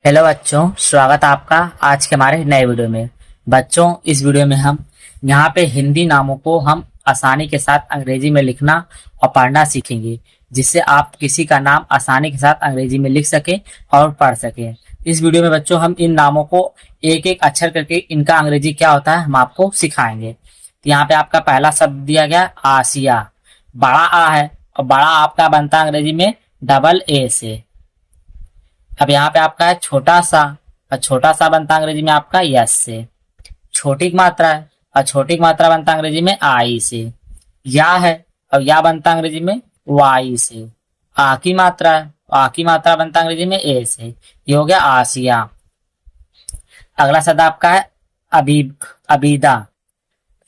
Hello बच्चों, स्वागत है आपका आज के हमारे नए वीडियो में। बच्चों, इस वीडियो में हम यहाँ पे हिंदी नामों को हम आसानी के साथ अंग्रेजी में लिखना और पढ़ना सीखेंगे, जिससे आप किसी का नाम आसानी के साथ अंग्रेजी में लिख सकें और पढ़ सकें। इस वीडियो में बच्चों हम इन नामों को एक एक अक्षर करके इनका अंग्रेजी क्या होता है हम आपको सिखाएंगे। तो यहाँ पे आपका पहला शब्द दिया गया आसिया। बड़ा आ है और बड़ा आपका बनता है अंग्रेजी में डबल ए से। अब यहाँ पे आपका है छोटा सा, और छोटा सा बनता है अंग्रेजी में आपका यस से। छोटी की मात्रा है और छोटी की मात्रा बनता है अंग्रेजी में आई से। या है और या बनता है अंग्रेजी में वाई से। आ की मात्रा है, आ की मात्रा बनता है अंग्रेजी में ए से। ये हो गया आसिया। अगला शब्द आपका है अबीब, अबीदा।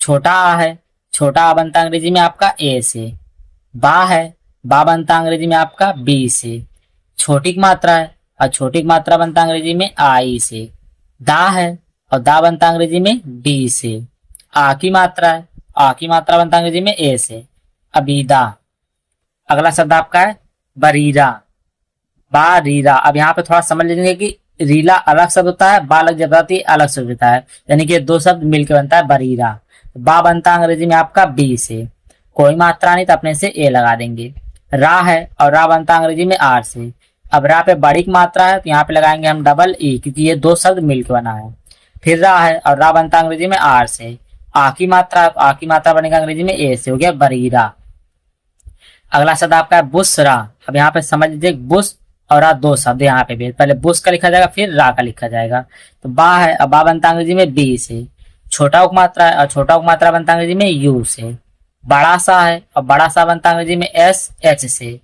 छोटा आ है, छोटा आ बनता है अंग्रेजी में आपका ए से। बा है, बा बनता है अंग्रेजी में आपका बी से। छोटी की मात्रा है और छोटी की मात्रा बनता है अंग्रेजी में आई से। दा है और दा बनता है अंग्रेजी में डी से। आ की मात्रा है, आ की मात्रा बनता है अंग्रेजी में ए से। अबीदा। अगला शब्द आपका है बरीरा, बारीरा। अब यहाँ पे थोड़ा समझ लीजिए कि रीला अलग शब्द होता है, बा अलग जब आती है अलग शब्द होता है, यानी कि दो शब्द मिलकर बनता है बरीरा। बा बनता है अंग्रेजी में आपका बी से। कोई मात्रा नहीं तो अपने से ए लगा देंगे। रा है और रा बनता है अंग्रेजी में आर से। अब रा पे बड़ी की मात्रा है तो यहाँ पे लगाएंगे हम डबल ई, क्योंकि ये दो शब्द मिलकर बना है। फिर रा है और रा बनता है अंग्रेजी में आर से। आ की मात्रा, आ की मात्रा बनेगा अंग्रेजी में ए से, हो गया बरीरा। अगला शब्द आपका है बुसरा। अब यहाँ पे समझ लीजिए बुस और रा दो शब्द यहाँ पे भी, पहले बुस का लिखा जाएगा फिर रा का लिखा जाएगा। तो बा है और बा बनता है अंग्रेजी में बी से। छोटा उप मात्रा है और छोटा उप मात्रा बनता है अंग्रेजी में यू से। बड़ा सा है और बड़ा सा बनता है अंग्रेजी में एस एच से।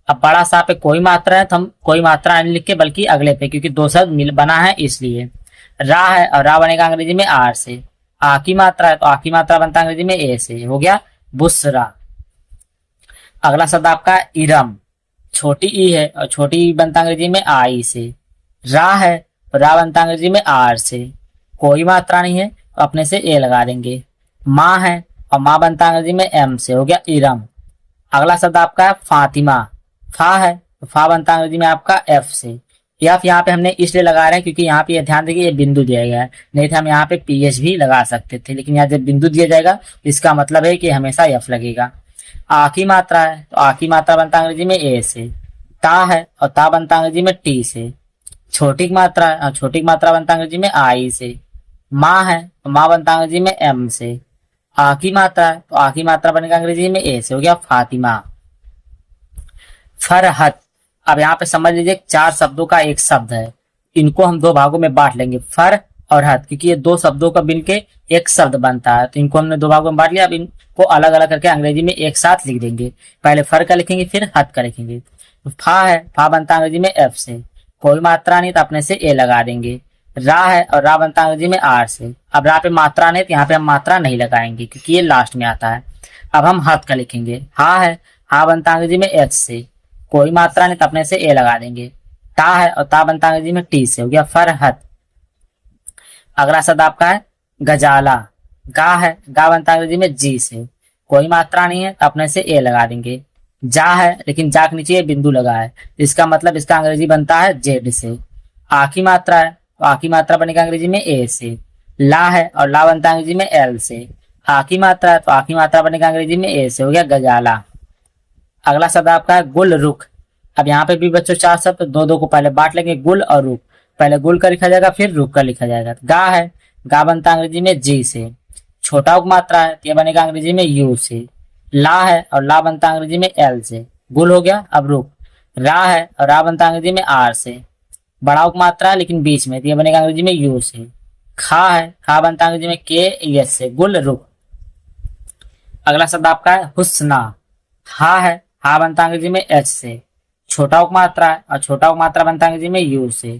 अब बड़ा सा पे कोई मात्रा है तो हम कोई मात्रा नहीं लिख के बल्कि अगले पे, क्योंकि दो शब्द मिल बना है इसलिए। रा है और रा बनेगा अंग्रेजी में आर से। आ की मात्रा है तो आ की मात्रा बनता है अंग्रेजी में ए से, हो गया बुसरा। अगला शब्द आपका इरम। छोटी ई है और छोटी ई बनता है अंग्रेजी में आई से। रा है और रा बनता है अंग्रेजी में आर से। कोई मात्रा नहीं है तो अपने से ए लगा देंगे। माँ है और माँ बनता है अंग्रेजी में एम से, हो गया इरम। अगला शब्द आपका है फातिमा। फा है तो फा बनता है अंग्रेजी में आपका एफ से। एफ यहाँ पे हमने इसलिए लगा रहे हैं क्योंकि यहाँ पे ध्यान देखिए ये बिंदु दिया गया है, नहीं तो हम यहाँ पे पीएच भी लगा सकते थे, लेकिन यहाँ जब बिंदु दिया जाएगा तो इसका मतलब है कि हमेशा एफ लगेगा। आ की मात्रा है तो आ की मात्रा बनता है अंग्रेजी में ए से। ता है और ता बनता है अंग्रेजी में टी से। छोटी की मात्रा है और छोटी की मात्रा बनता है अंग्रेजी में आई से। माँ है तो माँ बनता है अंग्रेजी में एम से। आ की मात्रा है तो आ की मात्रा बनेगा अंग्रेजी में ए से, हो गया फातिमा। फरहत। अब यहाँ पे समझ लीजिए चार शब्दों का एक शब्द है, इनको हम दो भागों में बांट लेंगे, फर और हत, क्योंकि ये दो शब्दों का मिलके एक शब्द बनता है, तो इनको हमने दो भागों में बांट लिया। अब इनको अलग अलग करके अंग्रेजी में एक साथ लिख देंगे। पहले फर का लिखेंगे फिर हत का लिखेंगे। तो फा है, फा बनता है अंग्रेजी में एफ से। कोई मात्रा नहीं तो अपने से ए लगा देंगे। रा है और रा बनता है अंग्रेजी में आर से। अब रा पे मात्रा नहीं तो यहाँ पे हम मात्रा नहीं लगाएंगे क्योंकि ये लास्ट में आता है। अब हम हत का लिखेंगे। हा है, हा बनता है अंग्रेजी में एच से। कोई मात्रा नहीं तो अपने से ए लगा देंगे। ता है और ता बनता है अंग्रेजी में टी से, हो गया फरहत। अगला शब्द आपका है गजाला। गा है, गा बनता है अंग्रेजी में जी से। कोई मात्रा नहीं है तो अपने से ए लगा देंगे। जा है लेकिन जा के नीचे बिंदु लगा है, इसका मतलब इसका अंग्रेजी बनता है जेड से। आ की मात्रा है तो आ की मात्रा बनेगा अंग्रेजी में ए से। ला है और ला बनता है अंग्रेजी में एल से। आ की मात्रा है तो आ की मात्रा बनेगा अंग्रेजी में ए से, हो गया गजाला। अगला शब्द आपका है गुल रुख। अब यहाँ पे भी बच्चों चार शब्द दो दो को पहले बांट लेंगे, गुल और रुख। पहले गुल का लिखा जाएगा फिर रुख का लिखा जाएगा। गा है, गा बनता है अंग्रेजी में जी से। छोटा उप मात्रा है तो ये बनेगा अंग्रेजी में यू से। ला है और ला बनता है अंग्रेजी में एल से, गुल हो गया। अब रुख। रा है और रा बनता है अंग्रेजी में आर से। बड़ा उप मात्रा है लेकिन बीच में, तो ये बनेगा अंग्रेजी में यू से। खा है, खा बनता है अंग्रेजी में के एस से, गुल रुख। अगला शब्द आपका है हुस्ना। हा है, हा बनता है अंग्रेजी में एच से। छोटा उप मात्रा है और छोटा उप मात्रा बनता है अंग्रेजी में यू से।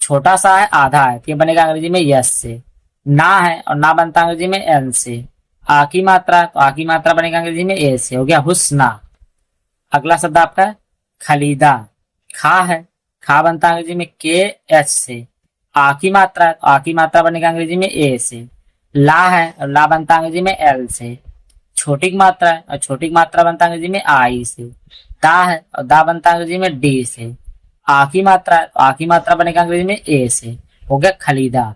छोटा सा है आधा है तो ये बनेगा अंग्रेजी में यस से। ना है और ना बनता है अंग्रेजी में एन से। आ की मात्रा है तो आ की मात्रा बनेगा अंग्रेजी में ए से, हो गया हुस्ना। अगला शब्द आपका है खलीदा। खा है, खा बनता है अंग्रेजी में के एच से। आ की मात्रा है तो आ की मात्रा बनेगा अंग्रेजी में ए से। ला है और ला बनता है अंग्रेजी में एल से। छोटी की मात्रा है और छोटी की मात्रा बनता है अंग्रेजी में आई से। दा है और दा बनता है अंग्रेजी में डी से। आ की मात्रा है, तो आ की मात्रा बनेगा अंग्रेजी में ए से। हो गया खलीदा।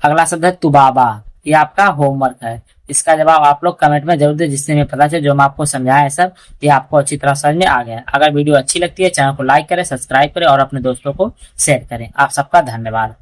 अगला शब्द है तुबाबा। ये आपका होमवर्क है। इसका जवाब आप लोग कमेंट में जरूर दें, जिससे हमें पता चले जो मैं आपको समझाया है सब ये आपको अच्छी तरह समझ में आ गया है। अगर वीडियो अच्छी लगती है चैनल को लाइक करें, सब्सक्राइब करें और अपने दोस्तों को शेयर करें। आप सबका धन्यवाद।